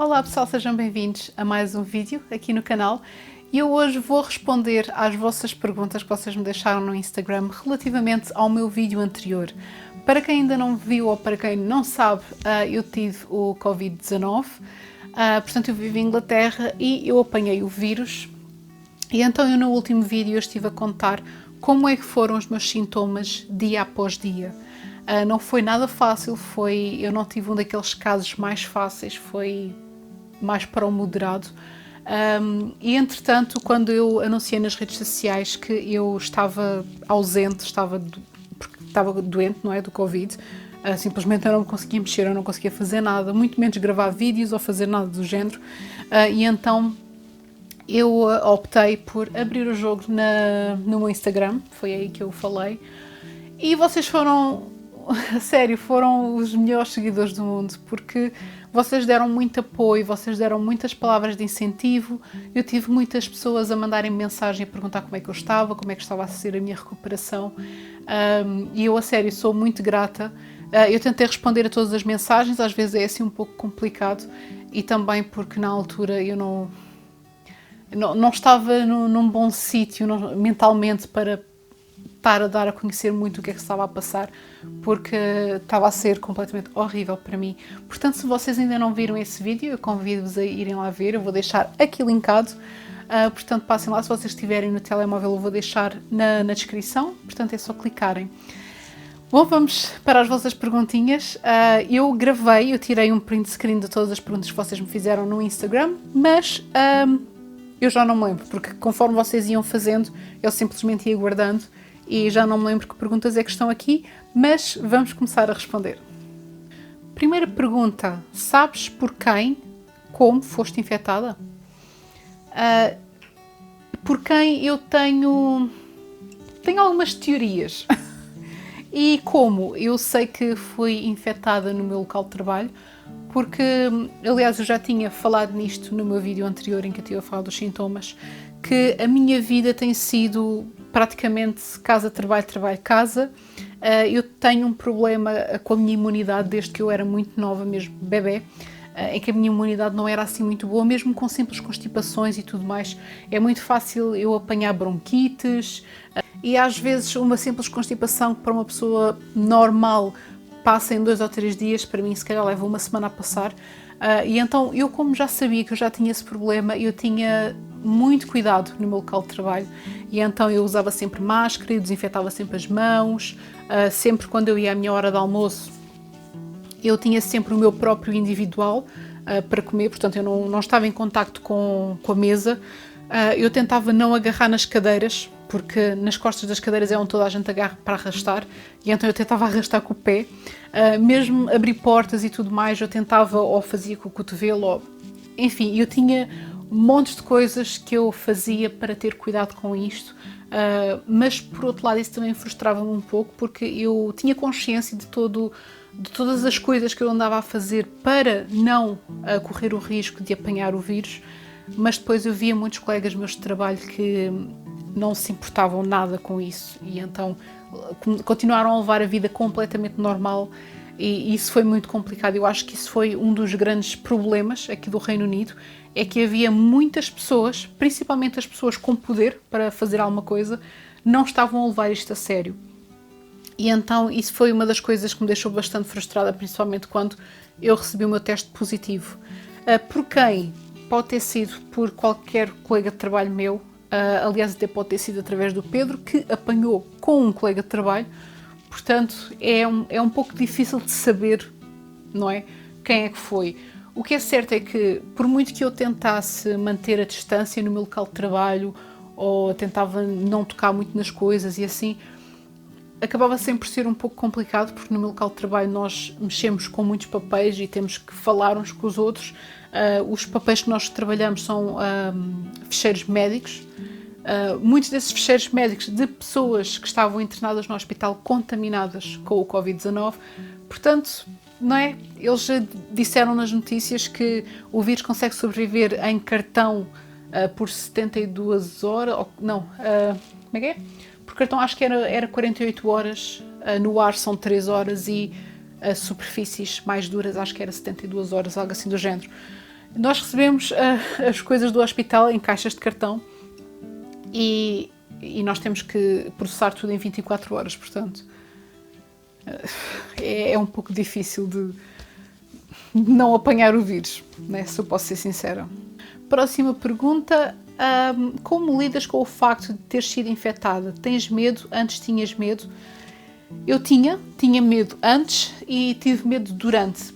Olá pessoal, sejam bem-vindos a mais um vídeo aqui no canal e eu hoje vou responder às vossas perguntas que vocês me deixaram no Instagram relativamente ao meu vídeo anterior. Para quem ainda não viu ou para quem não sabe, eu tive o Covid-19, portanto eu vivo em Inglaterra e eu apanhei o vírus e então eu no último vídeo eu estive a contar como é que foram os meus sintomas dia após dia. Não foi nada fácil, eu não tive um daqueles casos mais fáceis, foi mais para o moderado. E entretanto, quando eu anunciei nas redes sociais que eu estava ausente, porque estava doente, não é, do Covid, simplesmente eu não conseguia mexer, eu não conseguia fazer nada, muito menos gravar vídeos ou fazer nada do género, e então eu optei por abrir o jogo no meu Instagram, foi aí que eu falei, e vocês foram, a sério, foram os melhores seguidores do mundo, porque vocês deram muito apoio, vocês deram muitas palavras de incentivo, eu tive muitas pessoas a mandarem mensagem a perguntar como é que eu estava, como é que estava a ser a minha recuperação, e eu a sério sou muito grata. Eu tentei responder a todas as mensagens, às vezes é assim um pouco complicado, e também porque na altura eu não estava num bom sítio mentalmente para estar a dar a conhecer muito o que é que se estava a passar, porque estava a ser completamente horrível para mim. Portanto, se vocês ainda não viram esse vídeo, eu convido-vos a irem lá ver, eu vou deixar aqui linkado, portanto passem lá, se vocês estiverem no telemóvel eu vou deixar na descrição, portanto é só clicarem. Bom, vamos para as vossas perguntinhas. Eu tirei um print screen de todas as perguntas que vocês me fizeram no Instagram, mas eu já não me lembro, porque conforme vocês iam fazendo, eu simplesmente ia guardando e já não me lembro que perguntas é que estão aqui, mas vamos começar a responder. Primeira pergunta: sabes por quem, como foste infectada? Por quem eu tenho algumas teorias. E como? Eu sei que fui infectada no meu local de trabalho, porque, aliás, eu já tinha falado nisto no meu vídeo anterior em que eu tinha falado dos sintomas, que a minha vida tem sido praticamente casa, trabalho, trabalho, casa. Eu tenho um problema com a minha imunidade desde que eu era muito nova, mesmo bebê, em que a minha imunidade não era assim muito boa, mesmo com simples constipações e tudo mais. É muito fácil eu apanhar bronquites e às vezes uma simples constipação que para uma pessoa normal passa em 2 ou 3 dias, para mim se calhar leva uma semana a passar. E então eu, como já sabia que eu já tinha esse problema, eu tinha muito cuidado no meu local de trabalho e então eu usava sempre máscara, eu desinfetava sempre as mãos, sempre quando eu ia à minha hora de almoço eu tinha sempre o meu próprio individual para comer, portanto eu não estava em contacto com a mesa. Eu tentava não agarrar nas cadeiras, porque nas costas das cadeiras é onde toda a gente agarra para arrastar, e então eu tentava arrastar com o pé. Mesmo abrir portas e tudo mais, eu tentava ou fazia com o cotovelo, enfim, eu tinha montes de coisas que eu fazia para ter cuidado com isto, mas por outro lado isso também frustrava-me um pouco, porque eu tinha consciência de todas as coisas que eu andava a fazer para não correr o risco de apanhar o vírus, mas depois eu via muitos colegas meus de trabalho que não se importavam nada com isso e então continuaram a levar a vida completamente normal e isso foi muito complicado. Eu acho que isso foi um dos grandes problemas aqui do Reino Unido, é que havia muitas pessoas, principalmente as pessoas com poder para fazer alguma coisa, não estavam a levar isto a sério. E então isso foi uma das coisas que me deixou bastante frustrada, principalmente quando eu recebi o meu teste positivo. Por quem? Pode ter sido por qualquer colega de trabalho meu, aliás até pode ter sido através do Pedro, que apanhou com um colega de trabalho, portanto é um pouco difícil de saber, não é, quem é que foi. O que é certo é que, por muito que eu tentasse manter a distância no meu local de trabalho, ou tentava não tocar muito nas coisas e assim, acabava sempre por ser um pouco complicado, porque no meu local de trabalho nós mexemos com muitos papéis e temos que falar uns com os outros. Os papéis que nós trabalhamos são ficheiros médicos. Muitos desses ficheiros médicos de pessoas que estavam internadas no hospital contaminadas com o Covid-19. Portanto, não é? Eles disseram nas notícias que o vírus consegue sobreviver em cartão por 72 horas, como é que é? Por cartão acho que era 48 horas, no ar são 3 horas e superfícies mais duras acho que era 72 horas, algo assim do género. Nós recebemos as coisas do hospital em caixas de cartão e nós temos que processar tudo em 24 horas, portanto é um pouco difícil de não apanhar o vírus, né? Se eu posso ser sincera. Próxima pergunta, como lidas com o facto de ter sido infectada? Tens medo? Antes tinhas medo? Eu tinha medo antes e tive medo durante,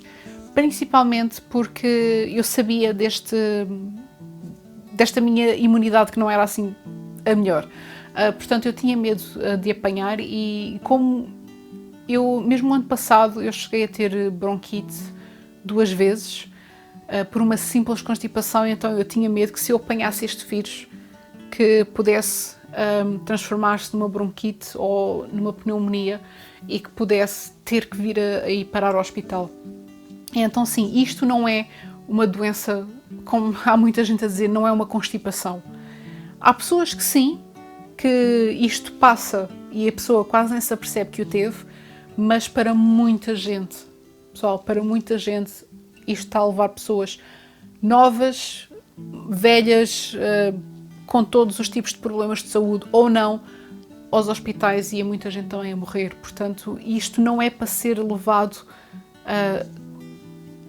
principalmente porque eu sabia desta minha imunidade que não era assim a melhor. Portanto, eu tinha medo de apanhar e como eu, mesmo no ano passado, eu cheguei a ter bronquite 2 vezes por uma simples constipação, então eu tinha medo que se eu apanhasse este vírus que pudesse transformar-se numa bronquite ou numa pneumonia e que pudesse ter que vir a ir parar ao hospital. Então sim, isto não é uma doença, como há muita gente a dizer, não é uma constipação. Há pessoas que sim, que isto passa e a pessoa quase nem se apercebe que o teve, mas para muita gente, pessoal, para muita gente, isto está a levar pessoas novas, velhas, com todos os tipos de problemas de saúde ou não, aos hospitais e a muita gente também a morrer. Portanto, isto não é para ser levado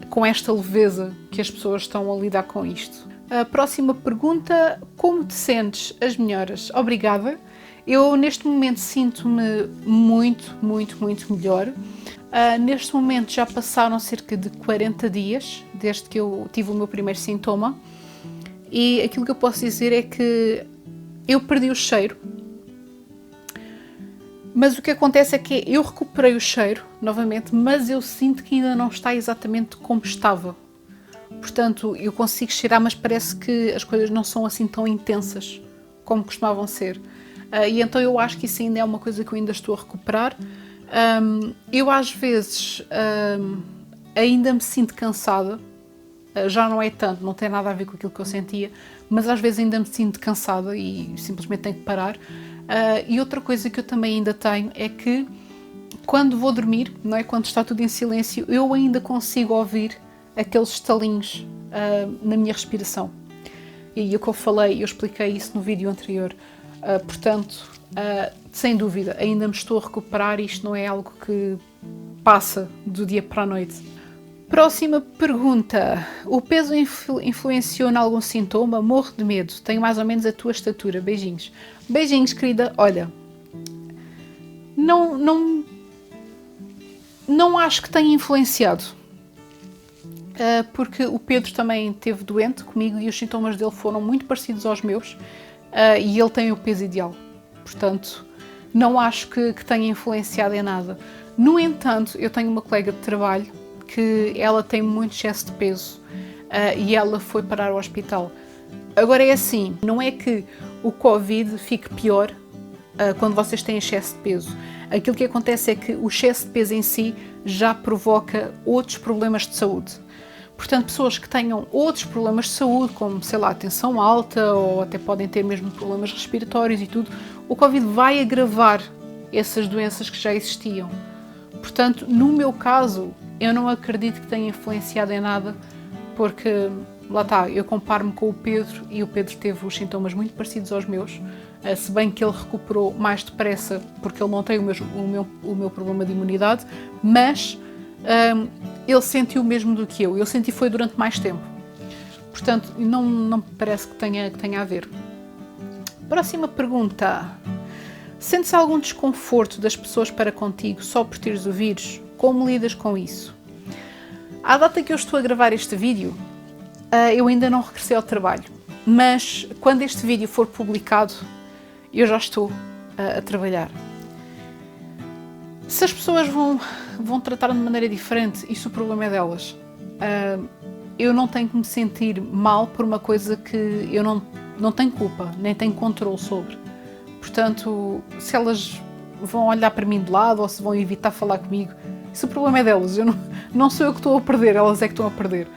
com esta leveza que as pessoas estão a lidar com isto. A próxima pergunta, como te sentes? As melhoras? Obrigada. Eu neste momento sinto-me muito, muito, muito melhor. Neste momento já passaram cerca de 40 dias desde que eu tive o meu primeiro sintoma e aquilo que eu posso dizer é que eu perdi o cheiro, mas o que acontece é que eu recuperei o cheiro novamente, mas eu sinto que ainda não está exatamente como estava. Portanto, eu consigo cheirar, mas parece que as coisas não são assim tão intensas como costumavam ser. E então eu acho que isso ainda é uma coisa que eu ainda estou a recuperar. Eu às vezes ainda me sinto cansada, já não é tanto, não tem nada a ver com aquilo que eu sentia, mas às vezes ainda me sinto cansada e simplesmente tenho que parar. E outra coisa que eu também ainda tenho é que quando vou dormir, não é? Quando está tudo em silêncio, eu ainda consigo ouvir aqueles estalinhos na minha respiração. E o que eu falei, eu expliquei isso no vídeo anterior. Portanto, sem dúvida, ainda me estou a recuperar e isto não é algo que passa do dia para a noite. Próxima pergunta. O peso influenciou em algum sintoma? Morro de medo. Tenho mais ou menos a tua estatura. Beijinhos. Beijinhos, querida. Olha, não acho que tenha influenciado. Porque o Pedro também esteve doente comigo e os sintomas dele foram muito parecidos aos meus. E ele tem o peso ideal. Portanto, não acho que tenha influenciado em nada. No entanto, eu tenho uma colega de trabalho que ela tem muito excesso de peso e ela foi parar ao hospital. Agora é assim, não é que o Covid fique pior quando vocês têm excesso de peso. Aquilo que acontece é que o excesso de peso em si já provoca outros problemas de saúde. Portanto, pessoas que tenham outros problemas de saúde, como, sei lá, tensão alta ou até podem ter mesmo problemas respiratórios e tudo, o Covid vai agravar essas doenças que já existiam. Portanto, no meu caso, eu não acredito que tenha influenciado em nada, porque, lá está, eu comparo-me com o Pedro e o Pedro teve os sintomas muito parecidos aos meus, se bem que ele recuperou mais depressa porque ele não tem o meu problema de imunidade, mas ele sentiu o mesmo do que eu senti foi durante mais tempo. Portanto, não me parece que tenha a ver. Próxima pergunta. Sentes algum desconforto das pessoas para contigo só por teres o vírus? Como lidas com isso? À data que eu estou a gravar este vídeo, eu ainda não regressei ao trabalho, mas quando este vídeo for publicado, eu já estou a trabalhar. Se as pessoas vão tratar de maneira diferente, isso o problema é delas. Eu não tenho que me sentir mal por uma coisa que eu não tenho culpa, nem tenho controle sobre. Portanto, se elas vão olhar para mim de lado ou se vão evitar falar comigo, isso o problema é delas. Não sou eu que estou a perder, elas é que estão a perder.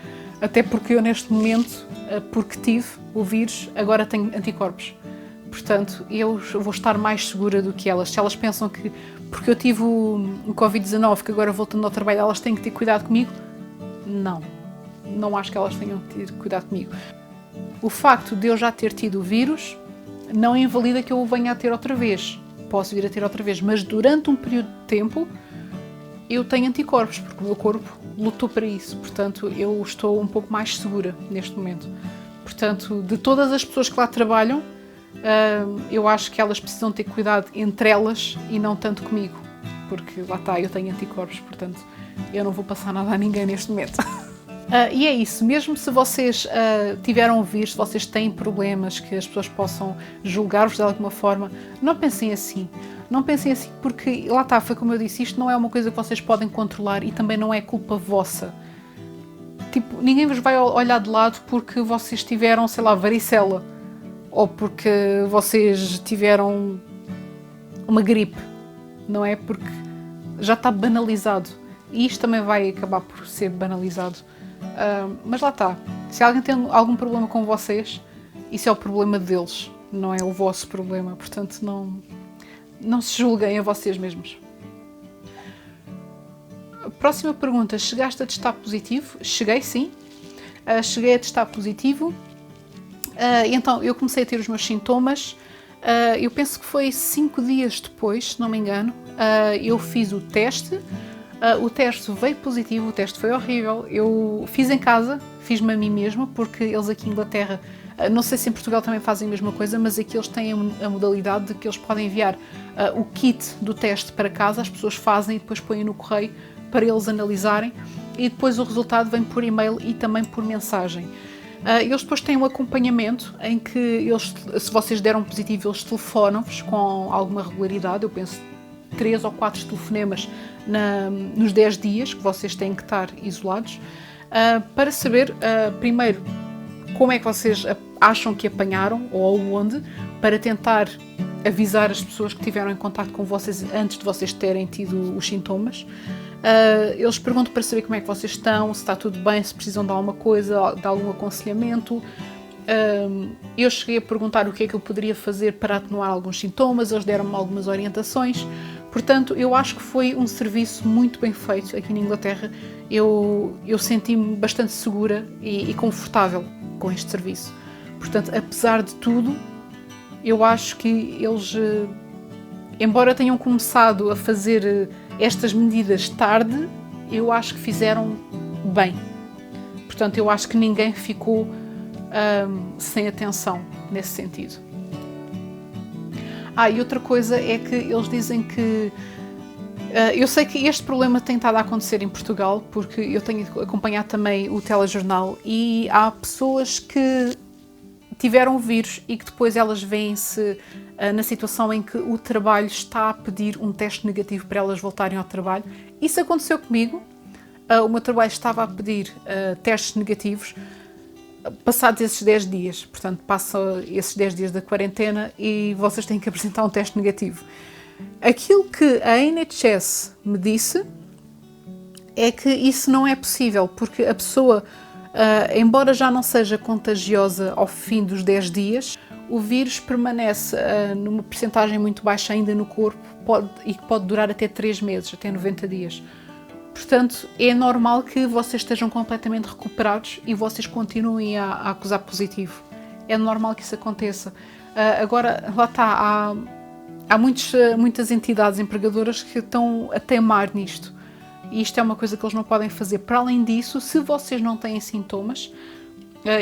Até porque eu neste momento, porque tive o vírus, agora tenho anticorpos. Portanto, eu vou estar mais segura do que elas. Se elas pensam que, porque eu tive o Covid-19, que agora voltando ao trabalho, elas têm que ter cuidado comigo, não. não acho que elas tenham tido cuidado comigo. O facto de eu já ter tido o vírus não invalida que eu o venha a ter outra vez. Posso vir a ter outra vez, mas durante um período de tempo eu tenho anticorpos, porque o meu corpo lutou para isso. Portanto, eu estou um pouco mais segura neste momento. Portanto, de todas as pessoas que lá trabalham, eu acho que elas precisam ter cuidado entre elas e não tanto comigo. Porque lá está, eu tenho anticorpos, portanto, eu não vou passar nada a ninguém neste momento. E é isso, mesmo se vocês tiveram vírus, se vocês têm problemas que as pessoas possam julgar-vos de alguma forma, não pensem assim. Não pensem assim porque, lá está, foi como eu disse, isto não é uma coisa que vocês podem controlar e também não é culpa vossa. Tipo, ninguém vos vai olhar de lado porque vocês tiveram, sei lá, varicela. Ou porque vocês tiveram uma gripe. Não é? Porque já está banalizado. E isto também vai acabar por ser banalizado. Mas lá está. Se alguém tem algum problema com vocês, isso é o problema deles. Não é o vosso problema. Portanto, não se julguem a vocês mesmos. Próxima pergunta. Chegaste a testar positivo? Cheguei, sim. Cheguei a testar positivo. Então, eu comecei a ter os meus sintomas. Eu penso que foi 5 dias depois, se não me engano. Eu fiz o teste. O teste veio positivo. O teste foi horrível. Eu fiz em casa. Fiz-me a mim mesma, porque eles aqui em Inglaterra... Não sei se em Portugal também fazem a mesma coisa, mas aqui eles têm a modalidade de que eles podem enviar o kit do teste para casa, as pessoas fazem e depois põem no correio para eles analisarem e depois o resultado vem por e-mail e também por mensagem. Eles depois têm um acompanhamento em que eles, se vocês deram positivo, eles telefonam-vos com alguma regularidade, eu penso 3 ou 4 telefonemas nos 10 dias que vocês têm que estar isolados, para saber, primeiro, como é que vocês acham que apanharam ou onde, para tentar avisar as pessoas que tiveram em contato com vocês antes de vocês terem tido os sintomas. Eles perguntam para saber como é que vocês estão, se está tudo bem, se precisam de alguma coisa, de algum aconselhamento. Eu cheguei a perguntar o que é que eu poderia fazer para atenuar alguns sintomas, eles deram-me algumas orientações. Portanto, eu acho que foi um serviço muito bem feito aqui na Inglaterra. Eu senti-me bastante segura e confortável com este serviço. Portanto, apesar de tudo, eu acho que eles, embora tenham começado a fazer estas medidas tarde, eu acho que fizeram bem. Portanto, eu acho que ninguém ficou sem atenção nesse sentido. E outra coisa é que eles dizem que... eu sei que este problema tem estado a acontecer em Portugal, porque eu tenho acompanhado também o telejornal e há pessoas que tiveram o vírus e que depois elas veem-se na situação em que o trabalho está a pedir um teste negativo para elas voltarem ao trabalho. Isso aconteceu comigo. O meu trabalho estava a pedir testes negativos passados esses 10 dias. Portanto, passam esses 10 dias da quarentena e vocês têm que apresentar um teste negativo. Aquilo que a NHS me disse é que isso não é possível, porque a pessoa, embora já não seja contagiosa ao fim dos 10 dias, o vírus permanece numa percentagem muito baixa ainda no corpo e pode durar até 3 meses, até 90 dias. Portanto, é normal que vocês estejam completamente recuperados e vocês continuem a acusar positivo. É normal que isso aconteça. Agora, lá está, há muitas entidades empregadoras que estão a teimar nisto. E isto é uma coisa que eles não podem fazer. Para além disso, se vocês não têm sintomas,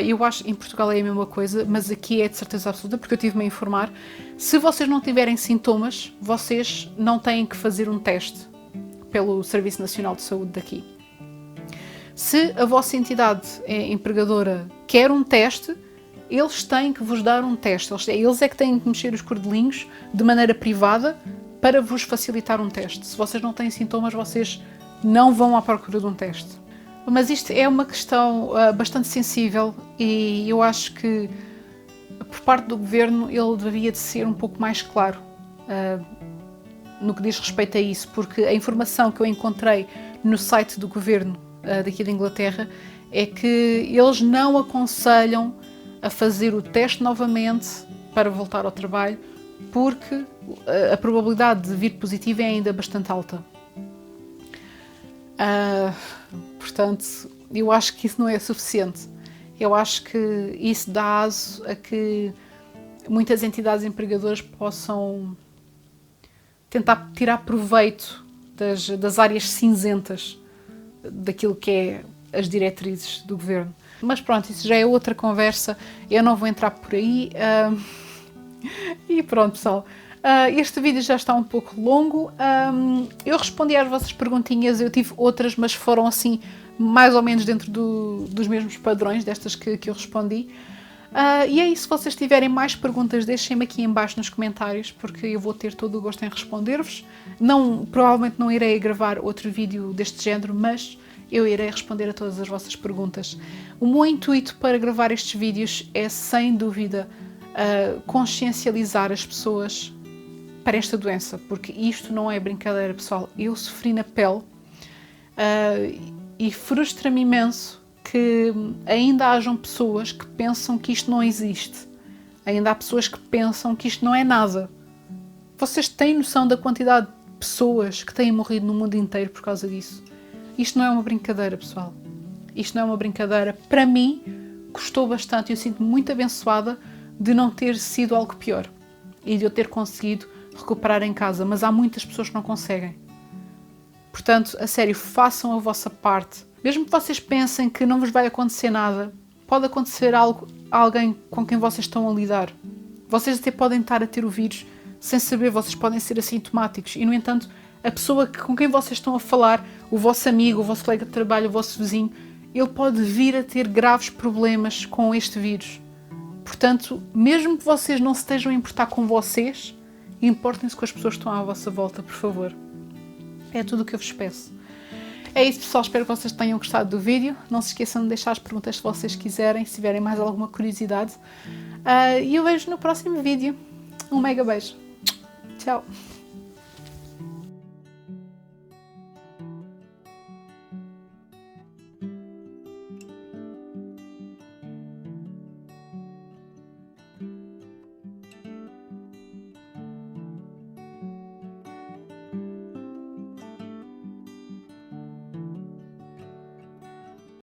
eu acho que em Portugal é a mesma coisa, mas aqui é de certeza absoluta, porque eu tive-me a informar, se vocês não tiverem sintomas, vocês não têm que fazer um teste pelo Serviço Nacional de Saúde daqui. Se a vossa entidade empregadora quer um teste, eles têm que vos dar um teste. Eles é que têm que mexer os cordelinhos de maneira privada para vos facilitar um teste. Se vocês não têm sintomas, vocês não vão à procura de um teste. Mas isto é uma questão bastante sensível e eu acho que, por parte do Governo, ele deveria de ser um pouco mais claro no que diz respeito a isso, porque a informação que eu encontrei no site do Governo daqui da Inglaterra é que eles não aconselham a fazer o teste novamente para voltar ao trabalho, porque a probabilidade de vir positivo é ainda bastante alta. Portanto, eu acho que isso não é suficiente. Eu acho que isso dá aso a que muitas entidades empregadoras possam tentar tirar proveito das áreas cinzentas daquilo que é as diretrizes do governo. Mas pronto, isso já é outra conversa, eu não vou entrar por aí. E pronto, pessoal. Este vídeo já está um pouco longo. Eu respondi às vossas perguntinhas, eu tive outras, mas foram assim, mais ou menos dentro dos mesmos padrões destas que eu respondi. E é isso, se vocês tiverem mais perguntas, deixem-me aqui em baixo nos comentários, porque eu vou ter todo o gosto em responder-vos. Provavelmente não irei gravar outro vídeo deste género, mas eu irei responder a todas as vossas perguntas. O meu intuito para gravar estes vídeos é, sem dúvida, consciencializar as pessoas para esta doença, porque isto não é brincadeira, pessoal. Eu sofri na pele e frustra-me imenso que ainda hajam pessoas que pensam que isto não existe. Ainda há pessoas que pensam que isto não é nada. Vocês têm noção da quantidade de pessoas que têm morrido no mundo inteiro por causa disso? Isto não é uma brincadeira, pessoal. Isto não é uma brincadeira. Para mim, custou bastante. Eu sinto-me muito abençoada de não ter sido algo pior e de eu ter conseguido recuperar em casa. Mas há muitas pessoas que não conseguem. Portanto, a sério, façam a vossa parte. Mesmo que vocês pensem que não vos vai acontecer nada, pode acontecer algo a alguém com quem vocês estão a lidar. Vocês até podem estar a ter o vírus sem saber, vocês podem ser assintomáticos. E, no entanto, a pessoa com quem vocês estão a falar, o vosso amigo, o vosso colega de trabalho, o vosso vizinho, ele pode vir a ter graves problemas com este vírus. Portanto, mesmo que vocês não se estejam a importar com vocês, importem-se com as pessoas que estão à vossa volta, por favor. É tudo o que eu vos peço. É isso, pessoal, espero que vocês tenham gostado do vídeo. Não se esqueçam de deixar as perguntas se vocês quiserem, se tiverem mais alguma curiosidade. E eu vejo no próximo vídeo. Um mega beijo. Tchau.